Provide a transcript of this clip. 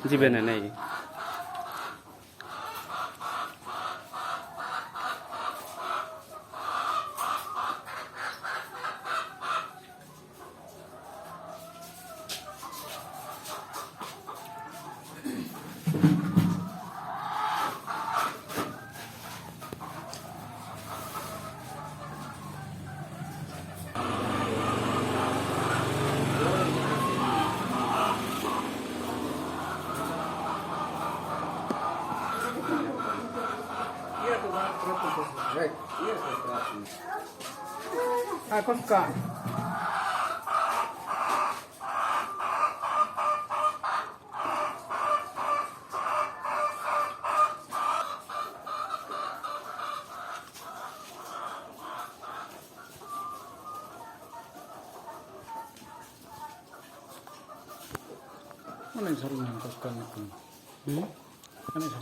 দিবেন না নাই Ah, con K. Ano yung sarili ng Tosca nito? Ano yung